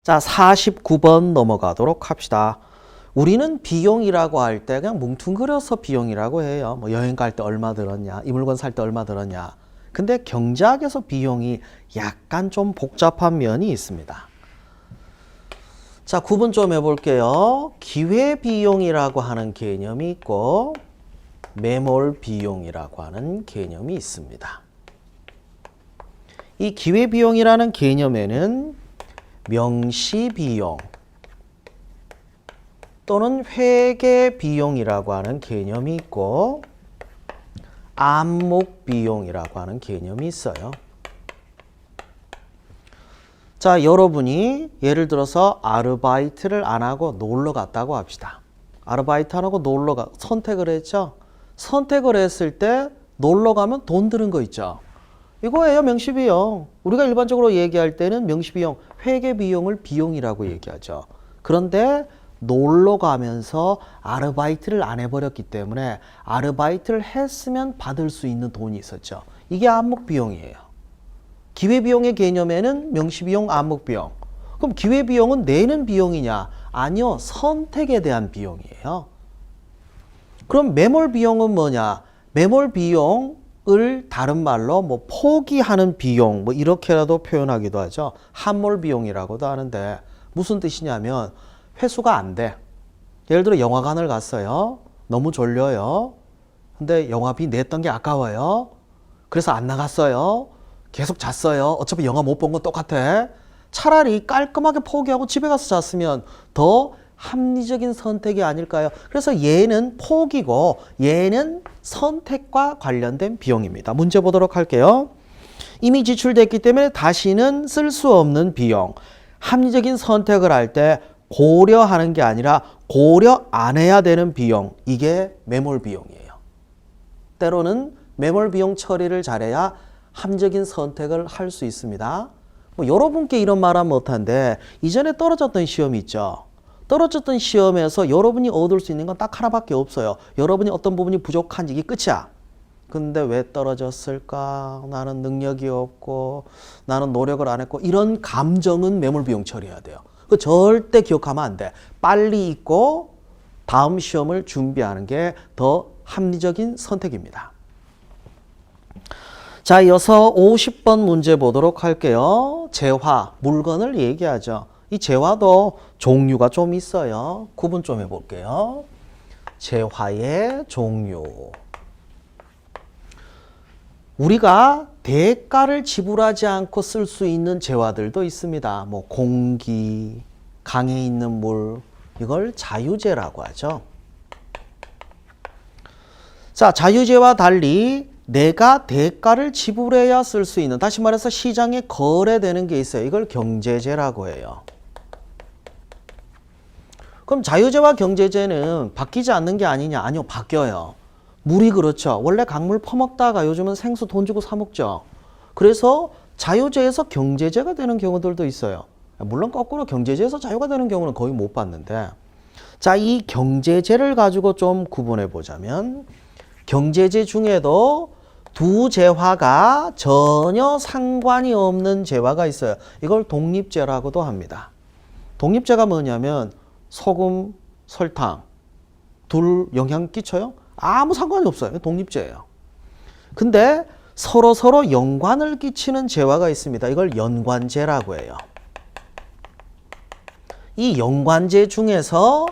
자, 49번 넘어가도록 합시다. 우리는 비용이라고 할 때 그냥 뭉뚱그려서 비용이라고 해요. 뭐 여행 갈 때 얼마 들었냐, 이 물건 살 때 얼마 들었냐. 근데 경제학에서 비용이 약간 좀 복잡한 면이 있습니다. 자, 구분 좀 해볼게요. 기회비용이라고 하는 개념이 있고 매몰비용이라고 하는 개념이 있습니다. 이 기회비용이라는 개념에는 명시비용 또는 회계비용이라고 하는 개념이 있고 안목비용이라고 하는 개념이 있어요. 자, 여러분이 예를 들어서 아르바이트를 안 하고 놀러 갔다고 합시다. 아르바이트 안 하고 선택을 했죠. 선택을 했을 때 놀러 가면 돈 드는 거 있죠. 이거예요, 명시비용. 우리가 일반적으로 얘기할 때는 명시비용, 회계비용을 비용이라고 얘기하죠. 그런데 놀러 가면서 아르바이트를 안 해버렸기 때문에 아르바이트를 했으면 받을 수 있는 돈이 있었죠. 이게 안목비용이에요. 기회비용의 개념에는 명시비용, 안목비용. 그럼 기회비용은 내는 비용이냐? 아니요, 선택에 대한 비용이에요. 그럼 매몰비용은 뭐냐? 매몰비용 을 다른 말로 뭐 포기하는 비용 뭐 이렇게라도 표현하기도 하죠. 함몰 비용이라고도 하는데 무슨 뜻이냐면 회수가 안 돼. 예를 들어 영화관을 갔어요. 너무 졸려요. 근데 영화비 냈던 게 아까워요. 그래서 안 나갔어요. 계속 잤어요. 어차피 영화 못 본 건 똑같아. 차라리 깔끔하게 포기하고 집에 가서 잤으면 더 합리적인 선택이 아닐까요? 그래서 얘는 포기고 얘는 선택과 관련된 비용입니다. 문제 보도록 할게요. 이미 지출됐기 때문에 다시는 쓸 수 없는 비용. 합리적인 선택을 할 때 고려하는 게 아니라 고려 안 해야 되는 비용. 이게 매몰 비용이에요. 때로는 매몰 비용 처리를 잘해야 합리적인 선택을 할 수 있습니다. 뭐 여러분께 이런 말은 못한데 이전에 떨어졌던 시험이 있죠. 떨어졌던 시험에서 여러분이 얻을 수 있는 건 딱 하나밖에 없어요. 여러분이 어떤 부분이 부족한지 이게 끝이야. 근데 왜 떨어졌을까? 나는 능력이 없고 나는 노력을 안 했고 이런 감정은 매몰비용 처리해야 돼요. 그 절대 기억하면 안 돼. 빨리 잊고 다음 시험을 준비하는 게 더 합리적인 선택입니다. 자, 이어서 50번 문제 보도록 할게요. 재화, 물건을 얘기하죠. 이 재화도 종류가 좀 있어요. 구분 좀 해볼게요. 재화의 종류. 우리가 대가를 지불하지 않고 쓸 수 있는 재화들도 있습니다. 뭐 공기, 강에 있는 물, 이걸 자유재라고 하죠. 자, 자유재와 달리 내가 대가를 지불해야 쓸 수 있는, 다시 말해서 시장에 거래되는 게 있어요. 이걸 경제재라고 해요. 그럼 자유재와 경제재는 바뀌지 않는 게 아니냐? 아니요, 바뀌어요. 물이 그렇죠. 원래 강물 퍼먹다가 요즘은 생수 돈 주고 사 먹죠. 그래서 자유재에서 경제재가 되는 경우들도 있어요. 물론 거꾸로 경제재에서 자유가 되는 경우는 거의 못 봤는데, 자, 이 경제재를 가지고 좀 구분해 보자면 경제재 중에도 두 재화가 전혀 상관이 없는 재화가 있어요. 이걸 독립재라고도 합니다. 독립재가 뭐냐면 소금, 설탕 둘 영향 끼쳐요? 아무 상관이 없어요. 독립재예요. 근데 서로 연관을 끼치는 재화가 있습니다. 이걸 연관재라고 해요. 이 연관재 중에서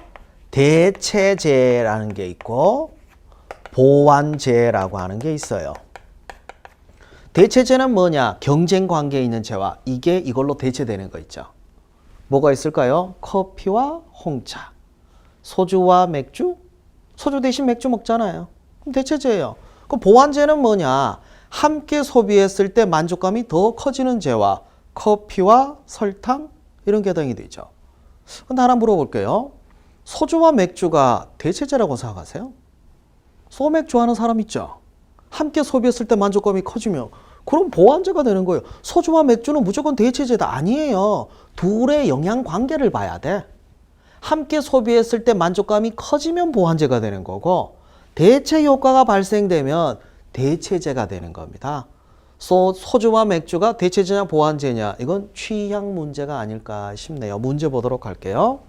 대체재라는 게 있고 보완재라고 하는 게 있어요. 대체재는 뭐냐? 경쟁 관계에 있는 재화. 이게 이걸로 대체되는 거 있죠. 뭐가 있을까요? 커피와 홍차, 소주와 맥주? 소주 대신 맥주 먹잖아요. 그럼 대체재예요. 그럼 보완재는 뭐냐? 함께 소비했을 때 만족감이 더 커지는 재화, 커피와 설탕 이런 게 해당이 되죠. 근데 하나 물어볼게요. 소주와 맥주가 대체재라고 생각하세요? 소맥주 하는 사람 있죠? 함께 소비했을 때 만족감이 커지면 그럼 보완재가 되는 거예요. 소주와 맥주는 무조건 대체재다. 아니에요. 둘의 영향 관계를 봐야 돼. 함께 소비했을 때 만족감이 커지면 보완재가 되는 거고 대체 효과가 발생되면 대체재가 되는 겁니다. 소주와 맥주가 대체제냐 보완제냐 이건 취향 문제가 아닐까 싶네요. 문제 보도록 할게요.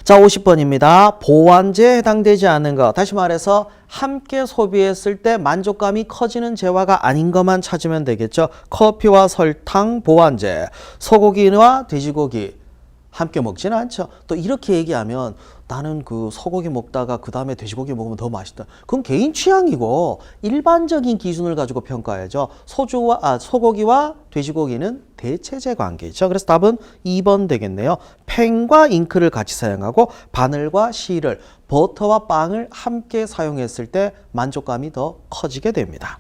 자, 50번입니다. 보완제에 해당되지 않는 것. 다시 말해서 함께 소비했을 때 만족감이 커지는 재화가 아닌 것만 찾으면 되겠죠. 커피와 설탕, 보완제, 소고기와 돼지고기 함께 먹지는 않죠. 또 이렇게 얘기하면 나는 그 소고기 먹다가 그 다음에 돼지고기 먹으면 더 맛있다. 그건 개인 취향이고 일반적인 기준을 가지고 평가해야죠. 소고기와 돼지고기는 대체제 관계죠. 그래서 답은 2번 되겠네요. 펜과 잉크를 같이 사용하고 바늘과 실을, 버터와 빵을 함께 사용했을 때 만족감이 더 커지게 됩니다.